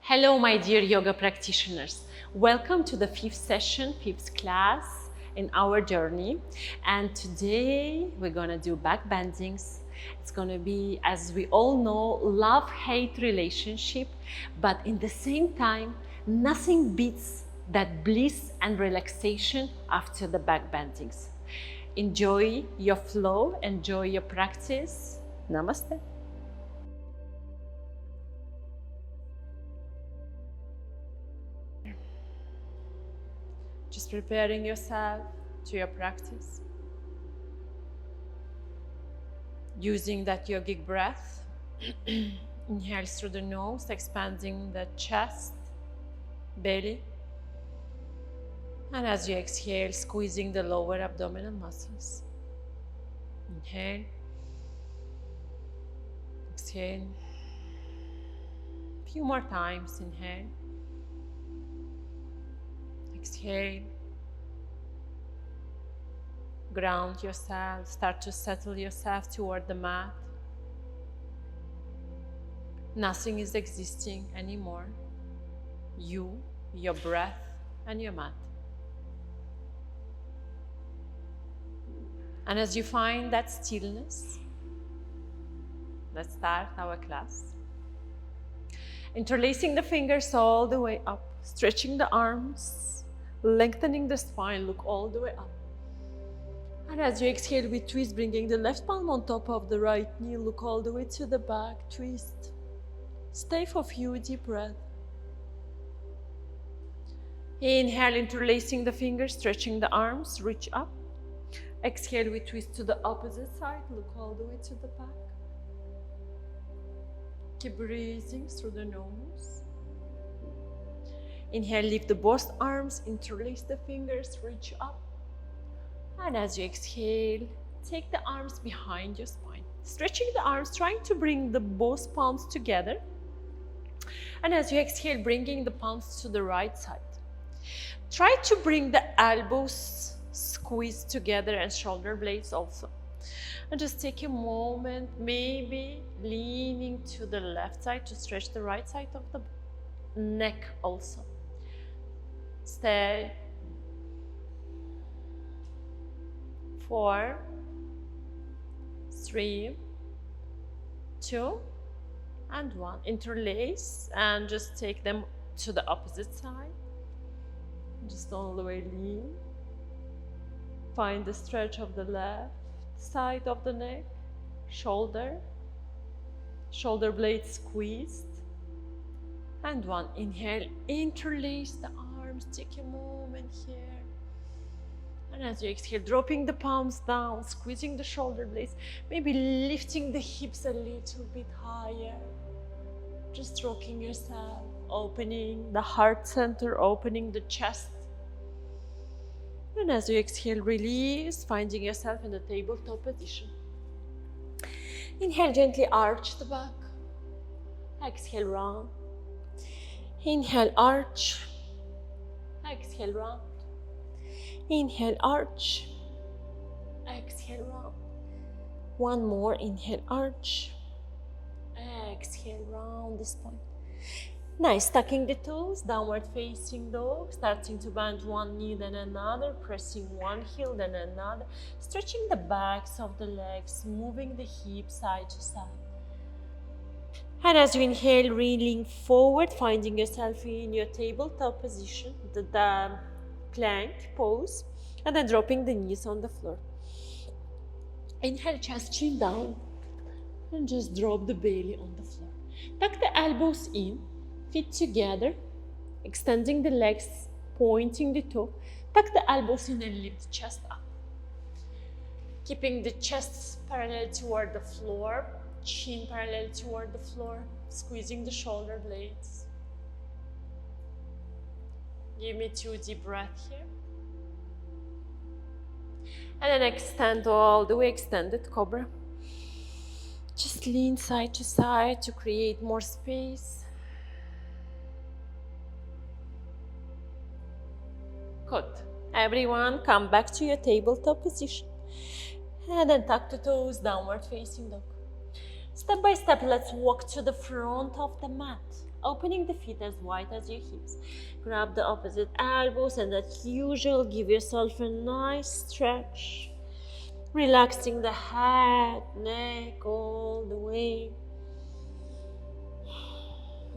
Hello, my dear yoga practitioners. Welcome to the fifth session, fifth class in our journey. And today we're gonna do back bendings. It's gonna be, as we all know, love-hate relationship, but in the same time, nothing beats that bliss and relaxation after the back bendings. Enjoy your flow, enjoy your practice. Namaste. Just preparing yourself to your practice. Using that yogic breath. Inhale through the nose, expanding the chest, belly. And as you exhale, squeezing the lower abdominal muscles. Inhale. Exhale. A few more times. Inhale. Exhale. Ground yourself. Start to settle yourself toward the mat. Nothing is existing anymore. You, your breath, and your mat. And as you find that stillness, let's start our class. Interlacing the fingers all the way up, stretching the arms, lengthening the spine, look all the way up. And as you exhale, we twist, bringing the left palm on top of the right knee, look all the way to the back, twist. Stay for a few deep breaths. Inhale, interlacing the fingers, stretching the arms, reach up. Exhale, we twist to the opposite side, look all the way to the back. Keep breathing through the nose. Inhale, lift the both arms, interlace the fingers, reach up. And as you exhale, take the arms behind your spine. Stretching the arms, trying to bring the both palms together. And as you exhale, bringing the palms to the right side. Try to bring the elbows squeezed together and shoulder blades also. And just take a moment, maybe leaning to the left side to stretch the right side of the neck also. Stay. 4, 3, 2, and 1. Interlace and just take them to the opposite side. Just all the way lean. Find the stretch of the left side of the neck, shoulder blades squeezed. And 1. Inhale, interlace the arms, take a moment here. And as you exhale, dropping the palms down, squeezing the shoulder blades, maybe lifting the hips a little bit higher. Just rocking yourself, opening the heart center, opening the chest. And as you exhale, release, finding yourself in the tabletop position. Inhale, gently arch the back. Exhale, round. Inhale, arch. Exhale, round. Inhale, arch. Exhale, round. One more. Inhale, arch. Exhale, round this point. Nice. Tucking the toes, downward facing dog. Starting to bend one knee, then another. Pressing one heel, then another. Stretching the backs of the legs, moving the hips side to side. And as you inhale, reeling forward, finding yourself in your tabletop position, the plank pose, and then dropping the knees on the floor. Inhale, chest chin down, and just drop the belly on the floor. Tuck the elbows in, feet together, extending the legs, pointing the toe. Tuck the elbows in and lift the chest up. Keeping the chest parallel toward the floor, chin parallel toward the floor, squeezing the shoulder blades. Give me 2 deep breaths here. And then extend all the way, extended cobra. Just lean side to side to create more space. Good. Everyone, come back to your tabletop position. And then tuck the toes, downward facing dog. Step by step, let's walk to the front of the mat. Opening the feet as wide as your hips. Grab the opposite elbows and as usual, give yourself a nice stretch. Relaxing the head, neck all the way.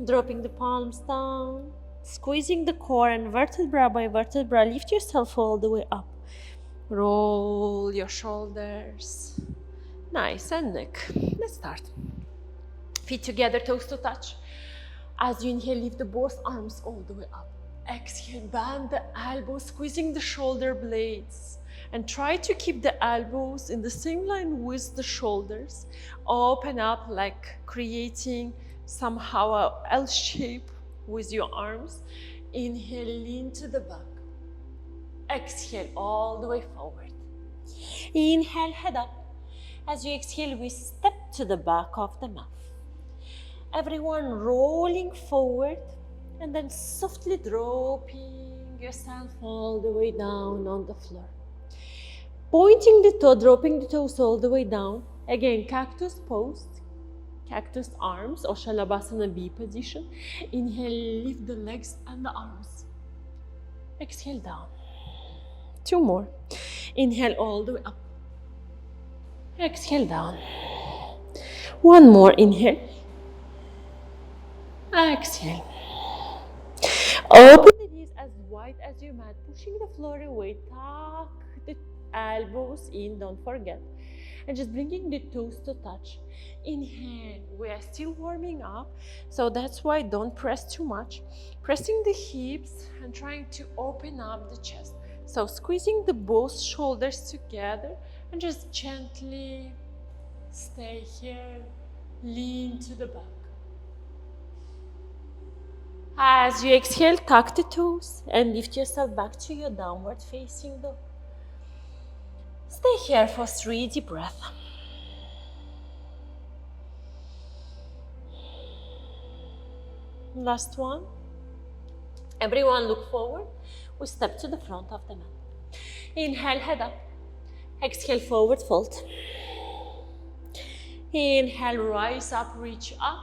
Dropping the palms down. Squeezing the core and vertebra by vertebra. Lift yourself all the way up. Roll your shoulders. Nice, and neck. Let's start. Feet together, toes to touch. As you inhale, lift the both arms all the way up. Exhale, bend the elbows, squeezing the shoulder blades. And try to keep the elbows in the same line with the shoulders. Open up like creating somehow a L shape with your arms. Inhale, lean to the back. Exhale all the way forward. Inhale, head up. As you exhale, we step to the back of the mat. Everyone rolling forward and then softly dropping yourself all the way down on the floor. Pointing the toe, dropping the toes all the way down. Again, cactus pose, cactus arms or Shalabhasana B position. Inhale, lift the legs and the arms. Exhale down. 2 more. Inhale all the way up. Exhale down. 1 more. Inhale. Exhale. Open the knees as wide as your mat, pushing the floor away. Tuck the elbows in, don't forget. And just bringing the toes to touch. Inhale. We are still warming up, so that's why don't press too much. Pressing the hips and trying to open up the chest. So squeezing the both shoulders together and just gently stay here. Lean to the back. As you exhale, tuck the toes and lift yourself back to your downward facing dog. Stay here for 3 deep breaths. Last one. Everyone look forward. We step to the front of the mat. Inhale, head up. Exhale, forward fold. Inhale, rise up, reach up.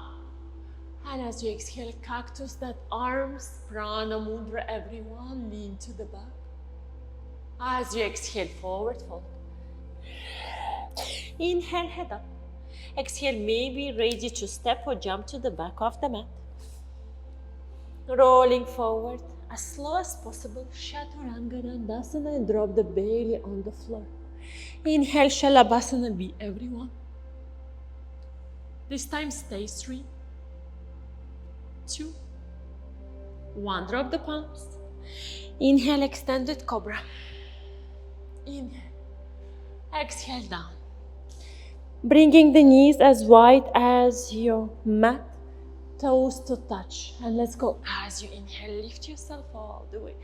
And as you exhale, cactus, that arms, prana mudra, everyone, lean to the back. As you exhale, forward fold. Inhale, head up. Exhale, maybe ready to step or jump to the back of the mat. Rolling forward as slow as possible. Chaturanga Dandasana and drop the belly on the floor. Inhale, Shalabhasana B, everyone. This time stay 3, 2, 1. Drop the palms. Inhale, extended cobra. Inhale. Exhale down. Bringing the knees as wide as your mat. Toes to touch. And let's go. As you inhale, lift yourself all the way.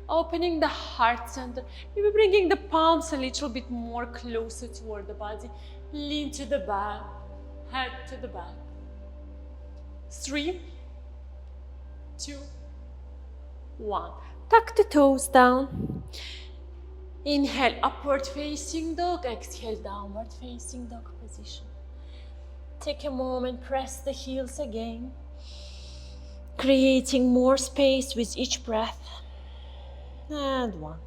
Opening the heart center. Maybe bringing the palms a little bit more closer toward the body. Lean to the back. Head to the back. 3, 2, 1. Tuck the toes down. Inhale, upward facing dog. Exhale, downward facing dog position. Take a moment, press the heels again. Creating more space with each breath. And 1.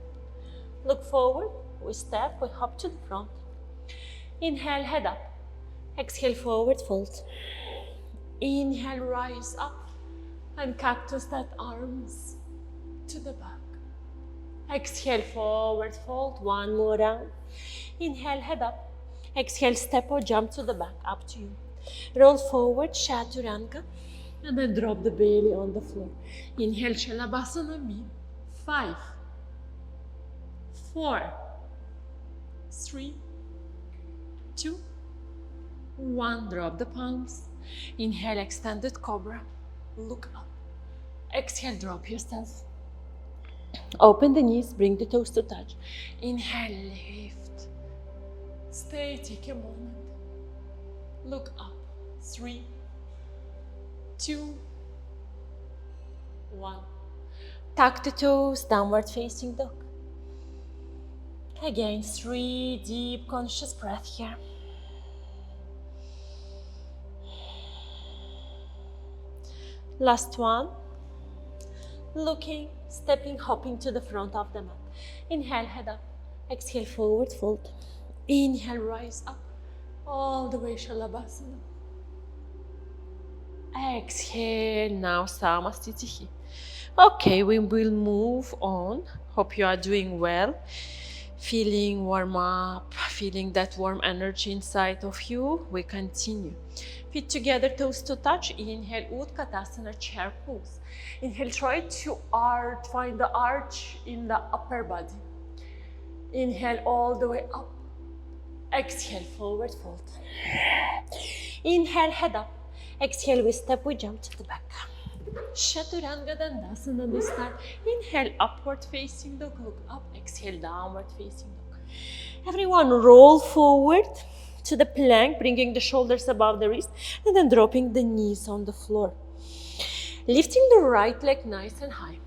Look forward. We step, we hop to the front. Inhale, head up. Exhale, forward fold. Inhale, rise up. And cactus that arms to the back. Exhale, forward fold. 1 more round. Inhale, head up. Exhale, step or jump to the back. Up to you. Roll forward, Chaturanga. And then drop the belly on the floor. Inhale, Shalabhasana B. 5, 4, 3, 2, 1. Drop the palms. Inhale, extended cobra. Look up. Exhale, drop yourself. Open the knees, bring the toes to touch. Inhale, lift. Stay, take a moment. Look up. 3, 2, 1. Tuck the toes, downward facing dog. Again, 3 deep conscious breaths here. Last one. Looking, stepping, hopping to the front of the mat. Inhale, head up. Exhale, forward fold. Inhale, rise up. All the way, Shalabhasana. Exhale, now Samasthiti. Okay, we will move on. Hope you are doing well. Feeling warm up, feeling that warm energy inside of you. We continue. Feet together, toes to touch. Inhale, Utkatasana, chair pose. Inhale, try to find the arch in the upper body. Inhale all the way up. Exhale, forward fold. Inhale, head up. Exhale, we step, we jump to the back. Chaturanga Dandasana this time. Inhale, upward facing dog, look up. Exhale, downward facing dog. Everyone roll forward to the plank, bringing the shoulders above the wrist, and then dropping the knees on the floor. Lifting the right leg nice and high.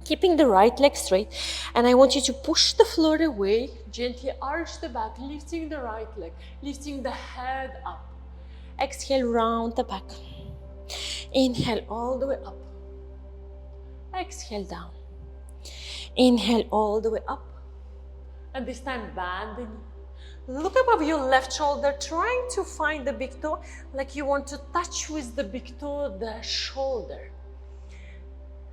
Keeping the right leg straight. And I want you to push the floor away, gently arch the back, lifting the right leg, lifting the head up. Exhale, round the back. Inhale all the way up. Exhale, down. Inhale all the way up. And this time, bend the knee. Look above your left shoulder, trying to find the big toe, like you want to touch with the big toe the shoulder.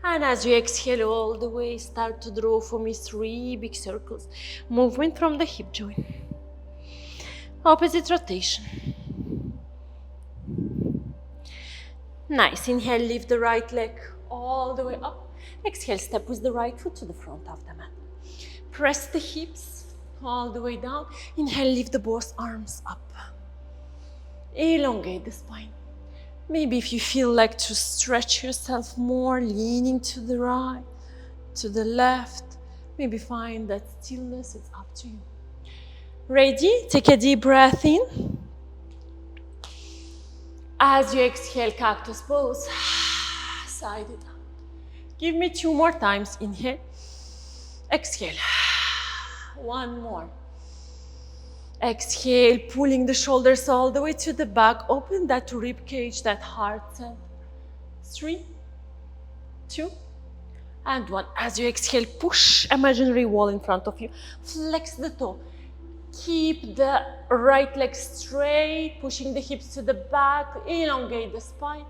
And as you exhale all the way, start to draw for me 3 big circles. Movement from the hip joint. Opposite rotation. Nice. Inhale, lift the right leg all the way up. Exhale, step with the right foot to the front of the mat. Press the hips all the way down. Inhale, lift the both arms up. Elongate the spine. Maybe if you feel like to stretch yourself more, leaning to the right, to the left, maybe find that stillness, it's up to you. Ready? Take a deep breath in. As you exhale, cactus pose, side it out. Give me 2 more times. Inhale, exhale. 1 more. Exhale, pulling the shoulders all the way to the back. Open that rib cage, that heart center. 3, 2, and 1. As you exhale, push imaginary wall in front of you. Flex the toe. Keep the right leg straight, pushing the hips to the back, elongate the spine.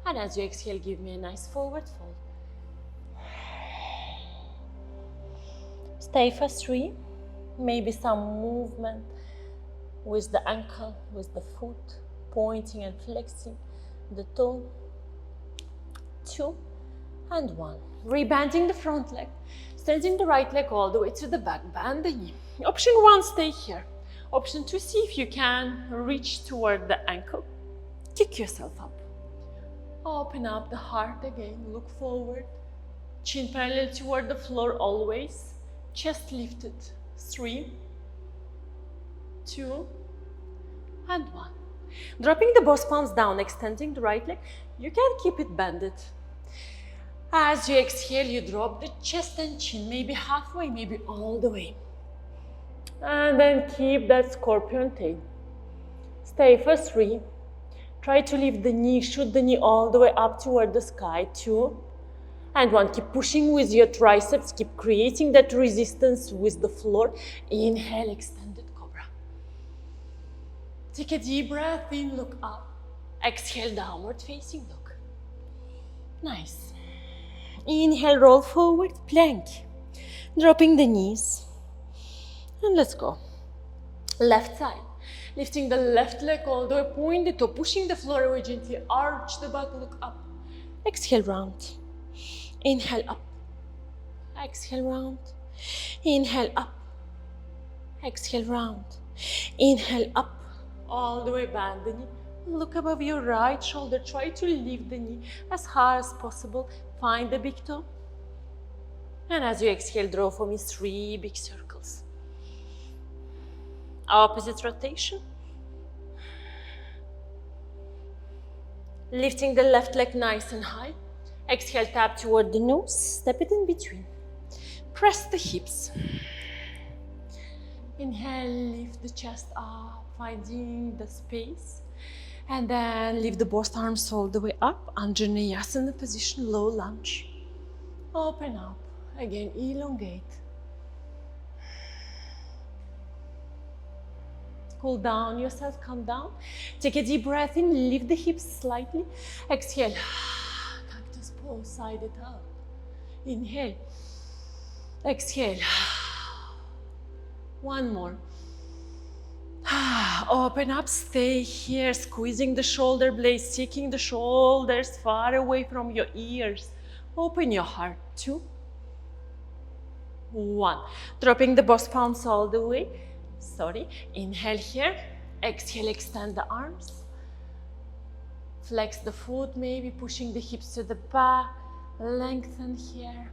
And as you exhale, give me a nice forward fold. Stay for 3. Maybe some movement with the ankle, with the foot, pointing and flexing the toe. 2 and 1. Rebending the front leg, extending the right leg all the way to the back, bend the knee. Option 1, stay here. Option 2, see if you can reach toward the ankle. Kick yourself up. Open up the heart again, look forward. Chin parallel toward the floor always. Chest lifted. 3, 2, and 1. Dropping the both palms down, extending the right leg. You can keep it bended. As you exhale, you drop the chest and chin, maybe halfway, maybe all the way. And then keep that scorpion tail. Stay for 3. Try to lift the knee, shoot the knee all the way up toward the sky. 2 and 1. Keep pushing with your triceps. Keep creating that resistance with the floor. Inhale, extended cobra. Take a deep breath in, look up. Exhale, downward facing dog. Nice. Inhale, roll forward, plank. Dropping the knees. And let's go. Left side. Lifting the left leg all the way, point the toe, pushing the floor away gently. Arch the back, look up. Exhale, round. Inhale, up. Exhale, round. Inhale, up. Exhale, round. Inhale, up. All the way, bend the knee. Look above your right shoulder. Try to lift the knee as high as possible. Find the big toe. And as you exhale, draw for me 3 big circles. Opposite rotation. Lifting the left leg nice and high. Exhale, tap toward the nose. Step it in between. Press the hips. Inhale, lift the chest up, finding the space. And then lift the both arms all the way up. Anjaneyasana position, low lunge. Open up. Again, elongate. Cool down yourself, calm down. Take a deep breath in, lift the hips slightly. Exhale. Cactus pose, side it out. Inhale. Exhale. One more. Open up, stay here, squeezing the shoulder blades, taking the shoulders far away from your ears. Open your heart. 2, 1. Dropping the both palms all the way. Inhale here. Exhale, extend the arms. Flex the foot, maybe pushing the hips to the back. Lengthen here.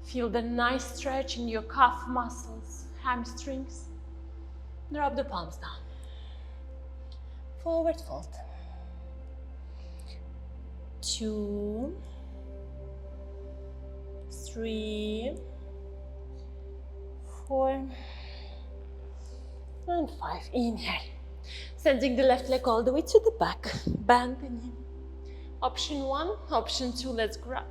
Feel the nice stretch in your calf muscles, hamstrings. Drop the palms down. Forward fold. 2, 3, 4, and 5. Inhale. Sending the left leg all the way to the back. Bend the knee. Option 1, option 2, let's grab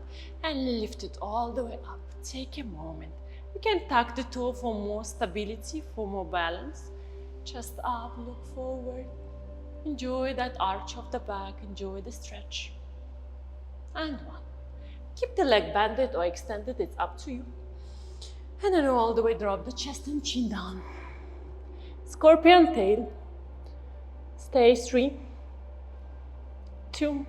and lift it all the way up. Take a moment. You can tuck the toe for more stability, for more balance. Chest up, look forward. Enjoy that arch of the back, enjoy the stretch. And 1. Keep the leg bended or extended, it's up to you. And then all the way drop the chest and chin down. Scorpion tail. Stay 3, 2,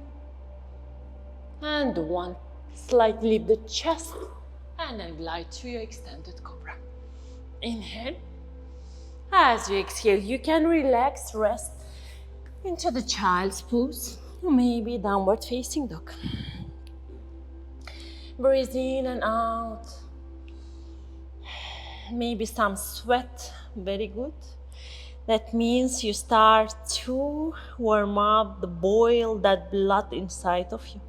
and 1. Slightly lift the chest and then glide to your extended cobra. Inhale. As you exhale, you can relax, rest into the child's pose, or maybe downward facing dog. Breathe in and out. Maybe some sweat, very good. That means you start to warm up, boil that blood inside of you.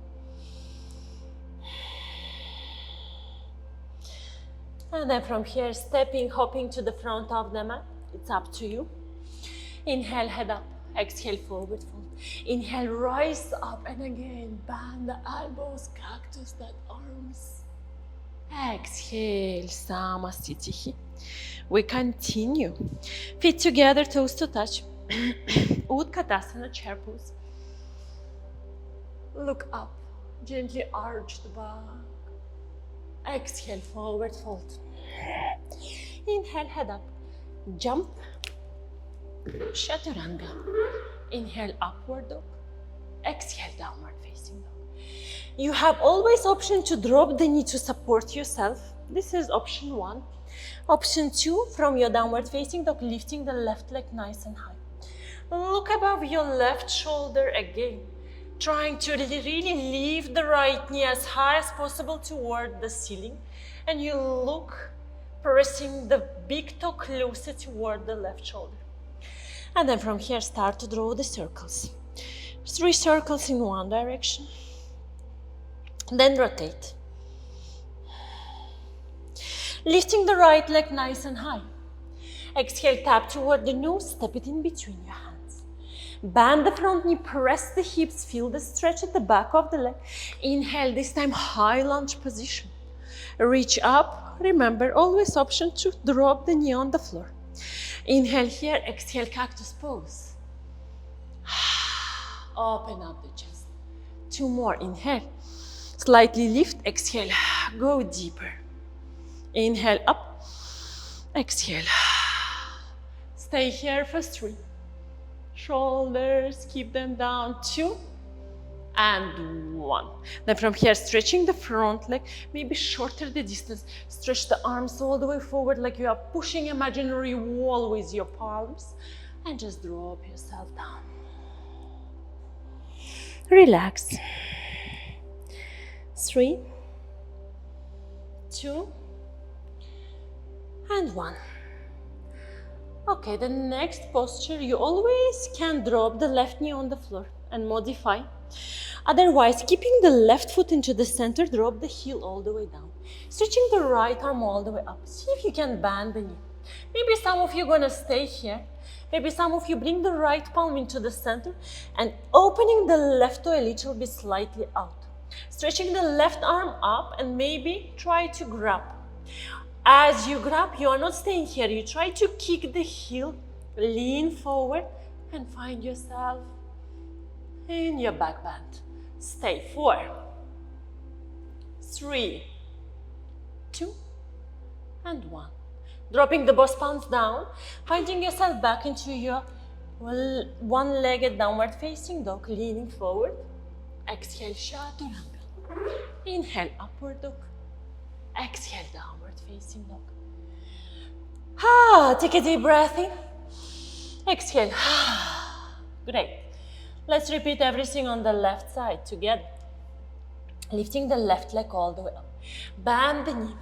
And then from here, stepping, hopping to the front of the mat. It's up to you. Inhale, head up. Exhale, forward fold. Inhale, rise up, and again, bend the elbows, cactus that arms. Exhale, Samasthiti. We continue. Feet together, toes to touch. Utkatasana, chair pose. Look up, gently arch the back. Exhale, forward fold. Inhale, head up. Jump. Chaturanga. Inhale, upward dog. Exhale, downward facing dog. You have always option to drop the knee to support yourself. This is option 1. Option 2, from your downward facing dog, lifting the left leg nice and high. Look above your left shoulder again. Trying to really lift the right knee as high as possible toward the ceiling. And you look, pressing the big toe closer toward the left shoulder. And then from here, start to draw the circles. 3 circles in one direction. Then rotate. Lifting the right leg nice and high. Exhale, tap toward the nose, step it in between your hands. Bend the front knee, press the hips, feel the stretch at the back of the leg. Inhale, this time high lunge position. Reach up, remember always option to drop the knee on the floor. Inhale here, exhale, cactus pose. Open up the chest. 2 more, inhale. Slightly lift, exhale, go deeper. Inhale up, exhale. Stay here for 3. Shoulders, keep them down. 2 and 1. Then from here, stretching the front leg, maybe shorter the distance. Stretch the arms all the way forward like you are pushing an imaginary wall with your palms. And just drop yourself down. Relax. 3, 2, and 1. Okay, the next posture, you always can drop the left knee on the floor and modify. Otherwise, keeping the left foot into the center, drop the heel all the way down. Stretching the right arm all the way up. See if you can bend the knee. Maybe some of you are gonna stay here Maybe some of you bring the right palm into the center and opening the left toe a little bit slightly out. Stretching the left arm up and maybe try to grab. As you grab, you are not staying here. You try to kick the heel, lean forward and find yourself in your back bend. Stay. 4, 3, 2, and 1. Dropping the both palms down, finding yourself back into your one-legged downward facing dog, leaning forward. Exhale, chaturanga. Inhale, upward dog. Exhale, downward facing dog. Take a deep breath in. Exhale. Great. Let's repeat everything on the left side together. Lifting the left leg all the way up. Bend the knee.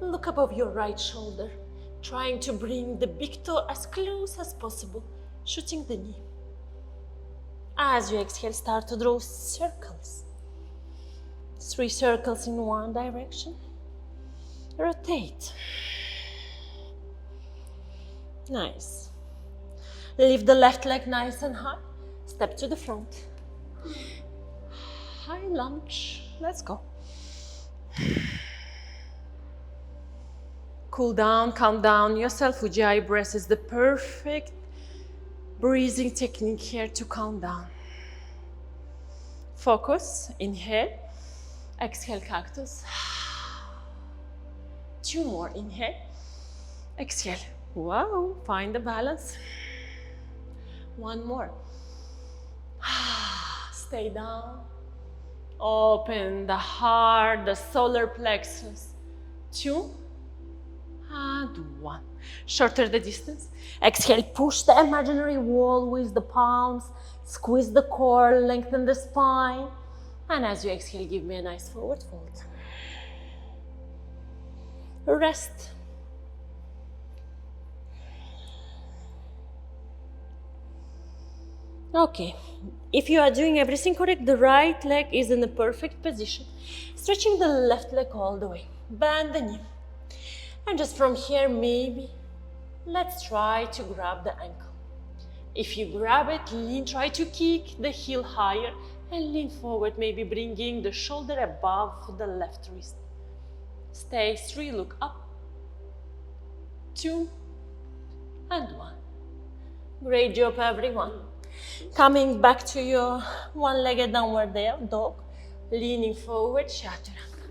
Look above your right shoulder, trying to bring the big toe as close as possible, shooting the knee. As you exhale, start to draw circles. 3 circles in one direction. Rotate. Nice. Lift the left leg nice and high. Step to the front. High lunge. Let's go. Cool down, calm down yourself. Ujjayi breath is the perfect breathing technique here to calm down. Focus, inhale, exhale, cactus. 2 more, inhale, exhale. Wow, find the balance. 1 more. Stay down. Open the heart, the solar plexus. 2 and 1. Shorter the distance. Exhale, push the imaginary wall with the palms. Squeeze the core, lengthen the spine. And as you exhale, give me a nice forward fold. Rest. Okay, if you are doing everything correct, the right leg is in the perfect position. Stretching the left leg all the way. Bend the knee. And just from here, maybe, let's try to grab the ankle. If you grab it, lean, try to kick the heel higher and lean forward, maybe bringing the shoulder above the left wrist. Stay. 3, look up. 2 and 1. Great job, everyone. Coming back to your one-legged downward dog, leaning forward, chaturanga.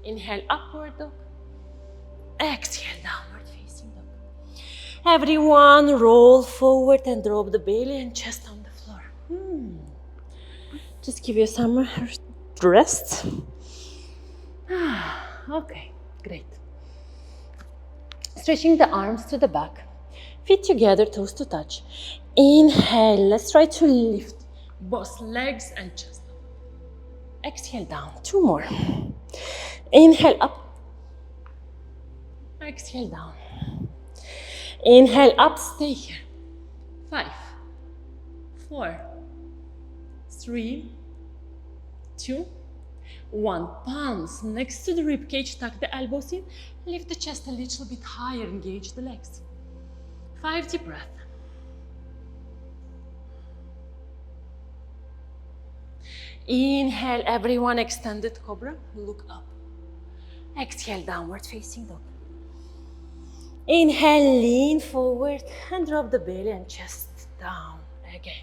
Inhale, upward dog. Exhale, downward facing dog. Everyone, roll forward and drop the belly and chest on the floor. Just give you some rest. Okay, great. Stretching the arms to the back. Feet together, toes to touch. Inhale, let's try to lift both legs and chest up. Exhale, down. 2 more. Inhale, up. Exhale, down. Inhale, up, stay here. 5, 4, 3, 2, 1. Palms next to the rib cage, tuck the elbows in. Lift the chest a little bit higher, engage the legs. 5 deep breaths. Inhale, everyone, extended cobra, look up. Exhale, downward facing dog. Inhale, lean forward and drop the belly and chest down again.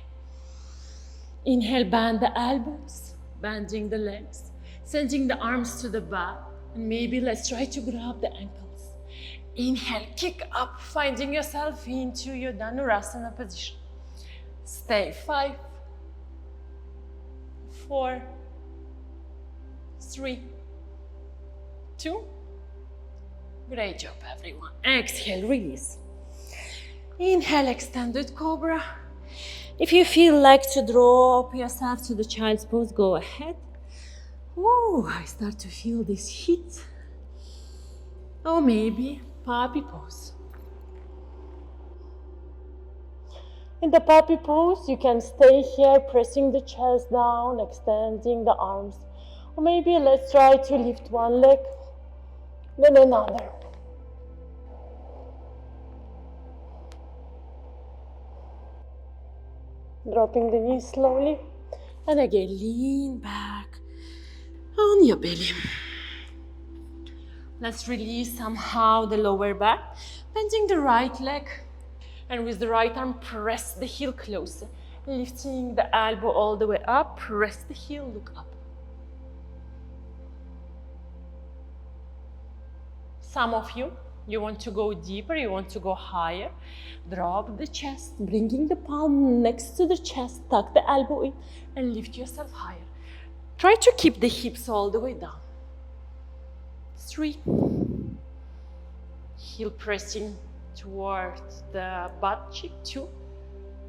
Inhale, bend the elbows, bending the legs, sending the arms to the back, and maybe let's try to grab the ankles. Inhale, kick up, finding yourself into your Dhanurasana position. Stay. 5, 4, 3, 2. Great job, everyone. Exhale, release. Inhale, extended cobra. If you feel like to drop yourself to the child's pose, go ahead. Whoa, I start to feel this heat. Or maybe puppy pose. In the puppy pose, you can stay here, pressing the chest down, extending the arms. Or maybe let's try to lift one leg, then another. Dropping the knees slowly. And again, lean back on your belly. Let's release somehow the lower back. Bending the right leg. And with the right arm, press the heel closer. Lifting the elbow all the way up. Press the heel, look up. Some of you want to go deeper, you want to go higher. Drop the chest, bringing the palm next to the chest, tuck the elbow in, and lift yourself higher. Try to keep the hips all the way down. 3. Heel pressing towards the butt cheek. 2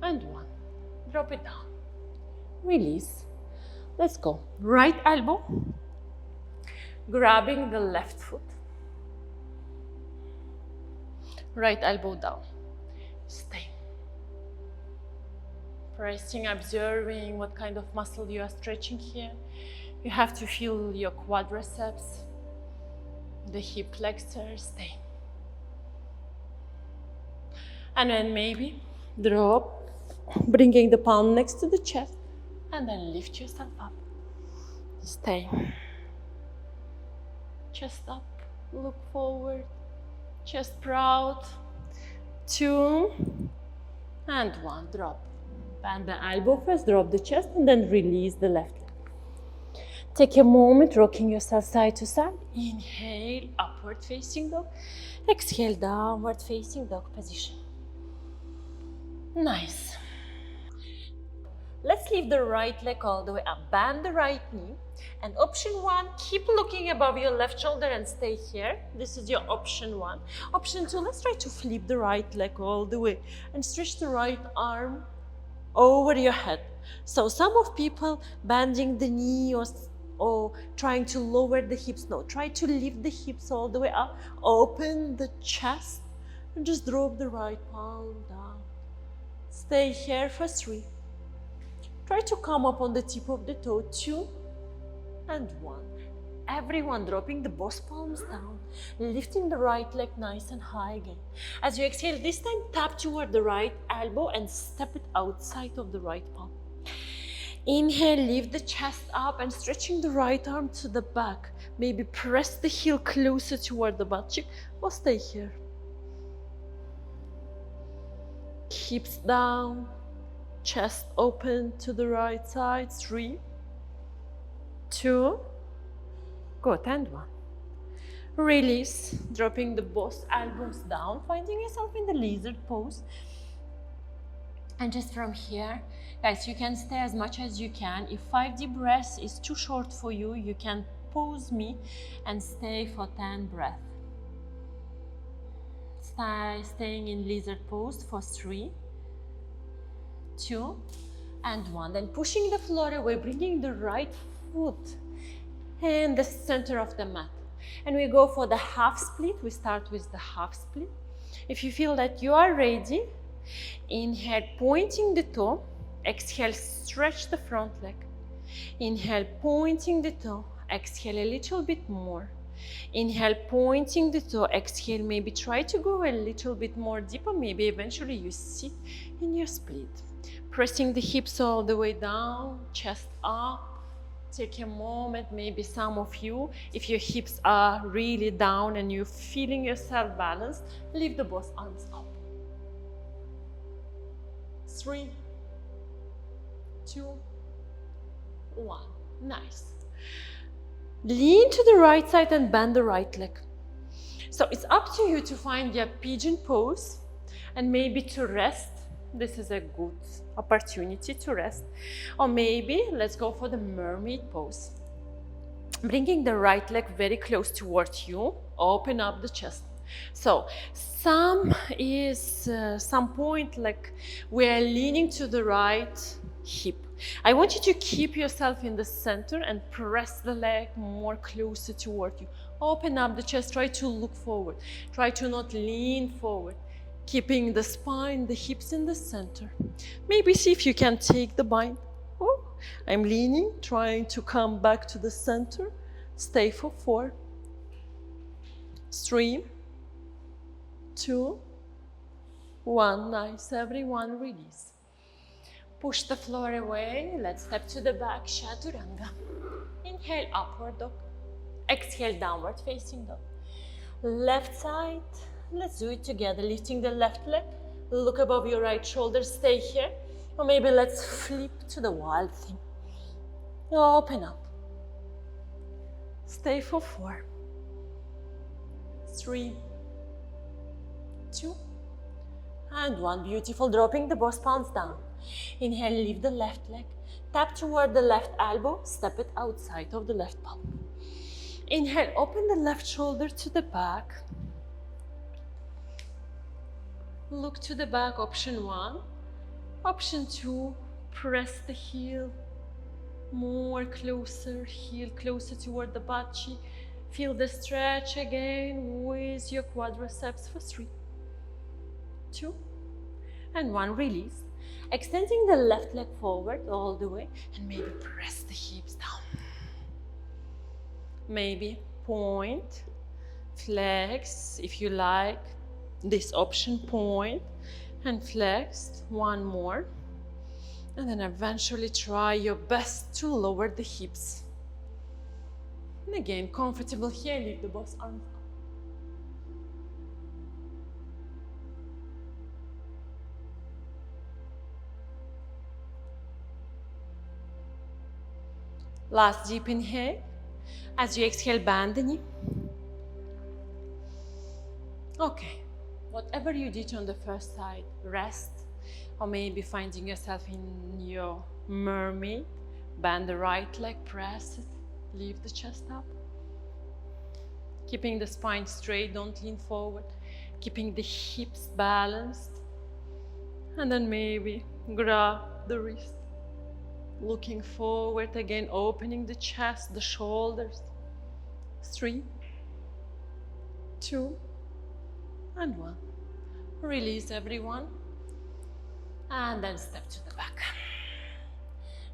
and 1. Drop it down. Release. Let's go. Right elbow, grabbing the left foot. Right elbow down. Stay. Pressing, observing what kind of muscle you are stretching here. You have to feel your quadriceps, the hip flexors. Stay. And then maybe drop, bringing the palm next to the chest, and then lift yourself up. Stay. Chest up, look forward. Chest proud. 2 and 1. Drop. Bend the elbow first, drop the chest, and then release the left leg. Take a moment, rocking yourself side to side. Inhale, upward facing dog. Exhale, downward facing dog position. Nice. Let's lift the right leg all the way up. Bend the right knee. And option 1, keep looking above your left shoulder and stay here. This is your option 1. Option 2, let's try to flip the right leg all the way and stretch the right arm over your head. So some of people bending the knee or trying to lower the hips. No, try to lift the hips all the way up. Open the chest and just drop the right palm down. Stay here for 3. Try to come up on the tip of the toe. 2 and 1. Everyone dropping the both palms down, lifting the right leg nice and high again. As you exhale, this time tap toward the right elbow and step it outside of the right palm. Inhale, lift the chest up and stretching the right arm to the back. Maybe press the heel closer toward the butt cheek or stay here. Hips down, chest open to the right side. 3, 2, good, and 1. Release, dropping the both elbows down, finding yourself in the lizard pose. And just from here, guys, you can stay as much as you can. If 5 deep breaths is too short for you, you can pause me and stay for 10 breaths. Staying in lizard pose for 3, 2, and 1. Then pushing the floor away, bringing the right foot in the center of the mat. And we go for the half split. We start with the half split. If you feel that you are ready, inhale, pointing the toe. Exhale, stretch the front leg. Inhale, pointing the toe. Exhale a little bit more. Inhale, pointing the toe. Exhale, maybe try to go a little bit more deeper. Maybe eventually you sit in your split. Pressing the hips all the way down, chest up. Take a moment, maybe some of you, if your hips are really down and you're feeling yourself balanced, lift the both arms up. 3, 2, 1. Nice. Lean to the right side and bend the right leg. So it's up to you to find your pigeon pose and maybe to rest. This is a good opportunity to rest. Or maybe let's go for the mermaid pose. Bringing the right leg very close towards you. Open up the chest. So some point like we are leaning to the right hip. I want you to keep yourself in the center and press the leg more closer toward you. Open up the chest. Try to look forward. Try to not lean forward. Keeping the spine, the hips in the center. Maybe see if you can take the bind. Oh, I'm leaning, trying to come back to the center. Stay for 4, 3, 2, 1. Nice. Everyone release. Push the floor away. Let's step to the back, Chaturanga. Inhale, upward dog. Exhale, downward facing dog. Left side. Let's do it together. Lifting the left leg. Look above your right shoulder. Stay here. Or maybe let's flip to the wild thing. Open up. Stay for 4, 3, 2, and 1. Beautiful. Dropping the both palms down. Inhale, lift the left leg. Tap toward the left elbow. Step it outside of the left palm. Inhale, open the left shoulder to the back. Look to the back, option 1. Option 2, press the heel more closer, heel closer toward the butt cheek. Feel the stretch again with your quadriceps for 3, 2, and 1. Release. Extending the left leg forward all the way and maybe press the hips down. Maybe point, flex if you like. This option, point and flex. 1 more. And then eventually try your best to lower the hips. And again, comfortable here, lift the both arms up. Last deep inhale. As you exhale, bend the knee. Okay, whatever you did on the first side, rest. Or maybe finding yourself in your mermaid. Bend the right leg, press it, lift the chest up. Keeping the spine straight, don't lean forward. Keeping the hips balanced. And then maybe grab the wrist. Looking forward again, opening the chest, the shoulders. 3, 2, and 1. Release everyone. And then step to the back.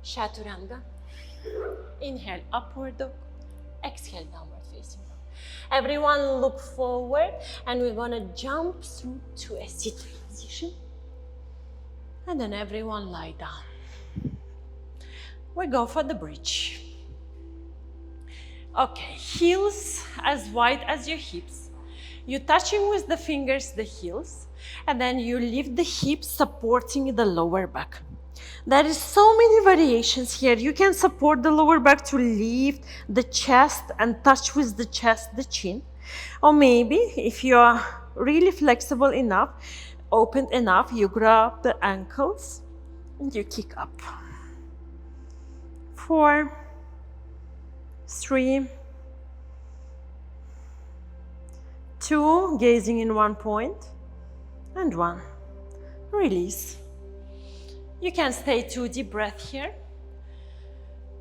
Chaturanga. Inhale, upward dog. Exhale, downward facing dog. Everyone look forward and we're gonna jump through to a seated position. And then everyone lie down. We go for the bridge. Okay, heels as wide as your hips. You're touching with the fingers the heels, and then you lift the hips supporting the lower back. There is so many variations here. You can support the lower back to lift the chest and touch with the chest the chin. Or maybe if you are really flexible enough, open enough, you grab the ankles and you kick up. 4, 3, 2, gazing in one point, and 1. Release. You can stay 2 deep breaths here.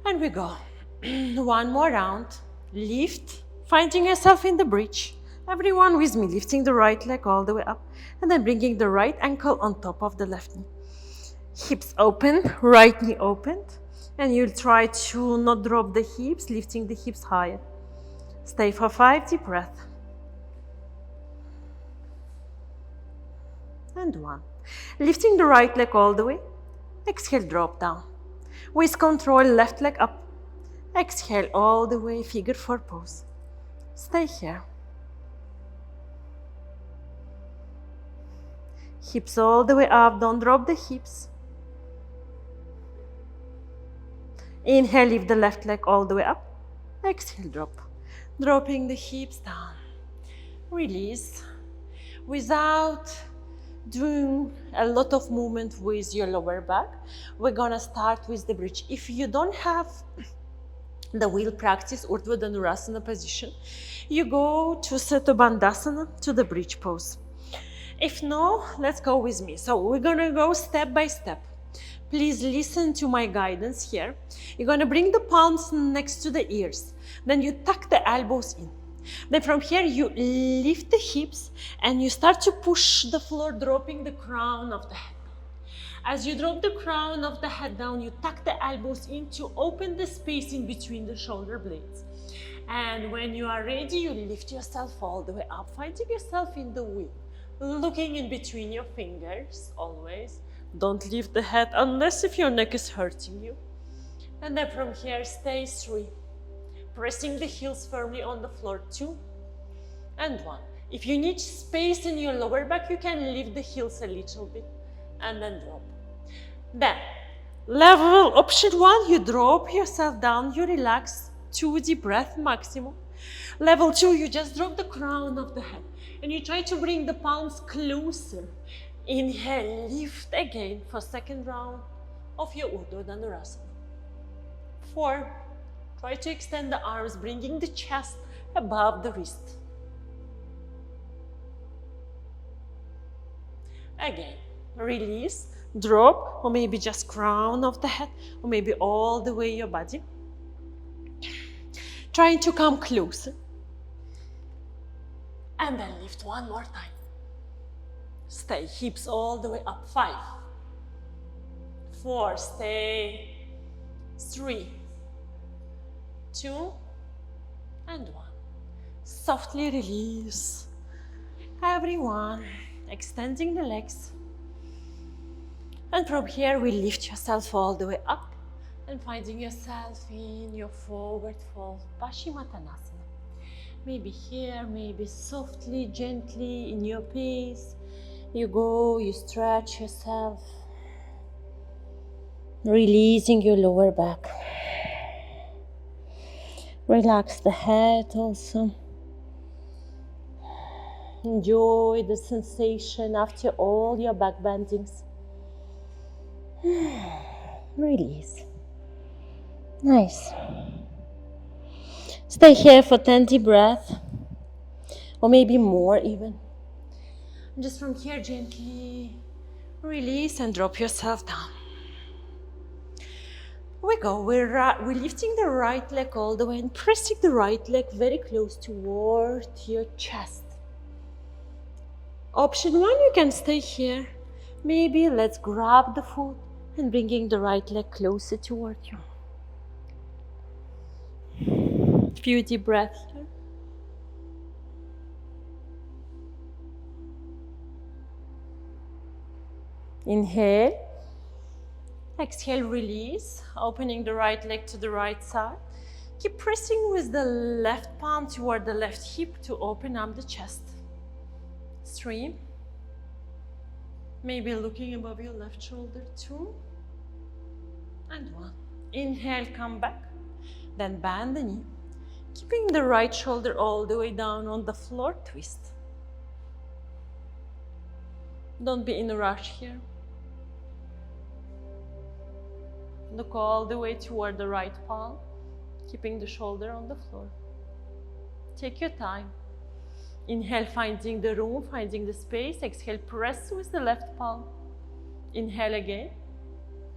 And we go. 1 more round. Lift, finding yourself in the bridge. Everyone with me, lifting the right leg all the way up, and then bringing the right ankle on top of the left knee. Hips open, right knee opened. And you'll try to not drop the hips, lifting the hips higher. Stay for 5 deep breaths. And 1. Lifting the right leg all the way. Exhale, drop down. With control, left leg up. Exhale all the way, figure 4 pose. Stay here. Hips all the way up, don't drop the hips. Inhale, lift the left leg all the way up. Exhale, drop. Dropping the hips down. Release. Without doing a lot of movement with your lower back, we're gonna start with the bridge. If you don't have the wheel practice, Urdhva Dhanurasana position, you go to Seto Bandhasana, to the bridge pose. If no, let's go with me. So we're gonna go step by step. Please listen to my guidance here. You're gonna bring the palms next to the ears. Then you tuck the elbows in. Then from here you lift the hips and you start to push the floor, dropping the crown of the head. As you drop the crown of the head down, you tuck the elbows in to open the space in between the shoulder blades. And when you are ready, you lift yourself all the way up, finding yourself in the wheel. Looking in between your fingers, always. Don't lift the head unless if your neck is hurting you. And then from here, stay 3. Pressing the heels firmly on the floor, 2 and 1. If you need space in your lower back, you can lift the heels a little bit and then drop. Then, level option 1, you drop yourself down, you relax, 2 deep breath maximum. Level 2, you just drop the crown of the head and you try to bring the palms closer. Inhale, lift again for second round of your Urdhva Dhanurasana. 4, try to extend the arms, bringing the chest above the wrist. Again, release, drop, or maybe just crown of the head, or maybe all the way your body. Trying to come closer. And then lift one more time. Stay, hips all the way up. 5, 4, stay. 3, 2, and 1. Softly release. Everyone, extending the legs. And from here, we lift yourself all the way up and finding yourself in your forward fold, Paschimottanasana. Maybe here, maybe softly, gently, in your pace. You go, you stretch yourself. Releasing your lower back. Relax the head also. Enjoy the sensation after all your back bendings. Release. Nice. Stay here for 10 deep breaths, or maybe more even. And just from here, gently release and drop yourself down. We go. We're lifting the right leg all the way and pressing the right leg very close toward your chest. Option 1, you can stay here. Maybe let's grab the foot and bringing the right leg closer toward you. Few deep breaths here. Inhale. Exhale, release, opening the right leg to the right side. Keep pressing with the left palm toward the left hip to open up the chest. 3. Maybe looking above your left shoulder. 2 and 1. Inhale, come back. Then bend the knee. Keeping the right shoulder all the way down on the floor, twist. Don't be in a rush here. Look all the way toward the right palm, keeping the shoulder on the floor. Take your time. Inhale, finding the room, finding the space. Exhale, press with the left palm. Inhale again.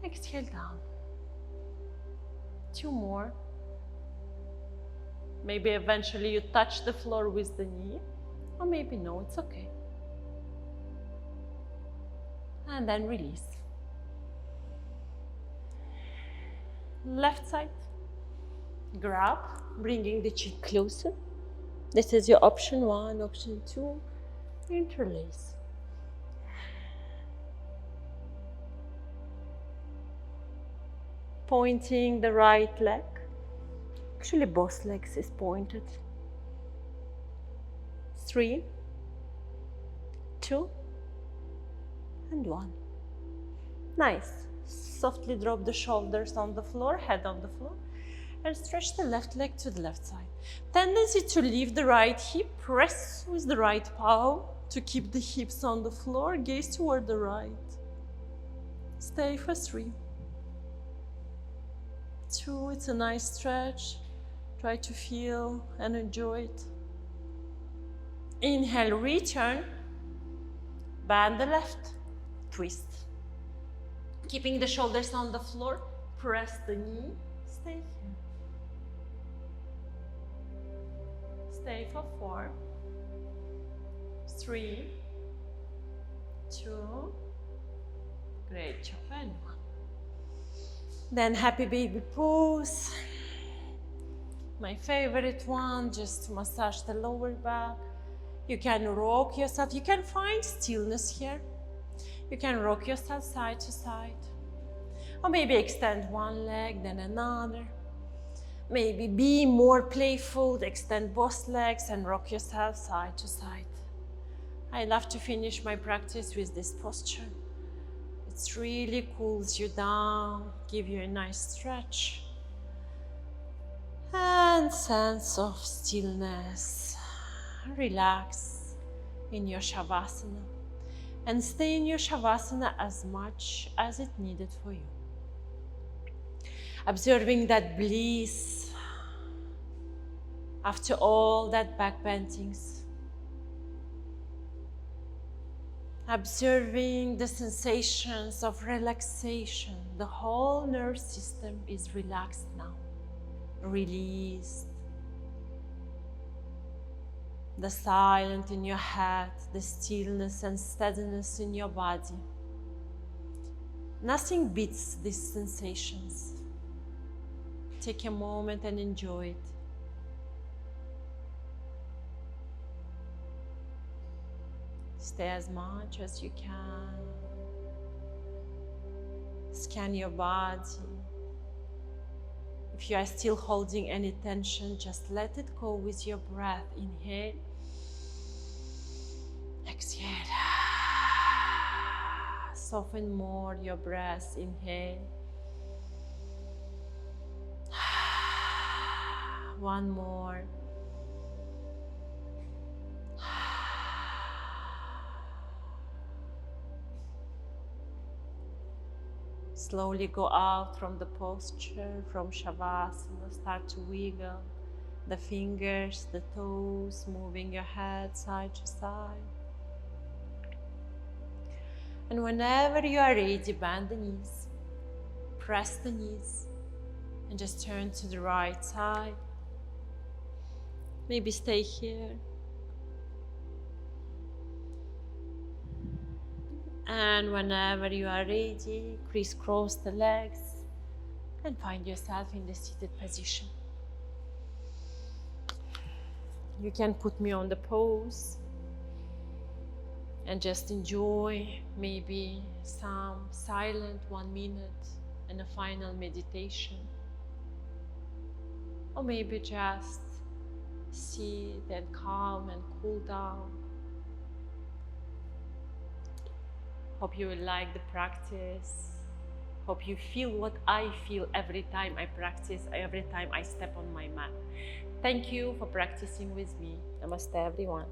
Exhale down. 2 more. Maybe eventually you touch the floor with the knee, or maybe no, it's okay. And then release. Left side, grab, bringing the chin closer. This is your option 1, option 2, interlace. Pointing the right leg. Actually, both legs is pointed. 3, 2, and 1. Nice. Softly drop the shoulders on the floor, head on the floor, and stretch the left leg to the left side. Tendency to leave the right hip, press with the right palm to keep the hips on the floor, gaze toward the right. Stay for 3, 2, it's a nice stretch. Try to feel and enjoy it. Inhale, return, bend the left, twist. Keeping the shoulders on the floor, press the knee, stay here. Stay for 4, 3, 2, great job, and 1. Then happy baby pose. My favorite one, just to massage the lower back. You can rock yourself, you can find stillness here. You can rock yourself side to side. Or maybe extend one leg, then another. Maybe be more playful, extend both legs and rock yourself side to side. I love to finish my practice with this posture. It really cools you down, give you a nice stretch and sense of stillness. Relax in your Shavasana and stay in your Shavasana as much as it needed for you. Observing that bliss after all that back bendings. Observing the sensations of relaxation. The whole nervous system is relaxed now, released. The silence in your head, the stillness and steadiness in your body. Nothing beats these sensations. Take a moment and enjoy it. Stay as much as you can. Scan your body. If you are still holding any tension, just let it go with your breath. Inhale. Exhale. Soften more your breath. Inhale. One more. Slowly go out from the posture, from Shavasana. Start to wiggle the fingers, the toes, moving your head side to side. And whenever you are ready, bend the knees, press the knees, and just turn to the right side. Maybe stay here. And whenever you are ready, crisscross the legs and find yourself in the seated position. You can put me on the pose and just enjoy maybe some silent 1 minute and a final meditation. Or maybe just sit and calm and cool down. Hope you will like the practice. Hope you feel what I feel every time I practice, every time I step on my mat. Thank you for practicing with me. Namaste, everyone.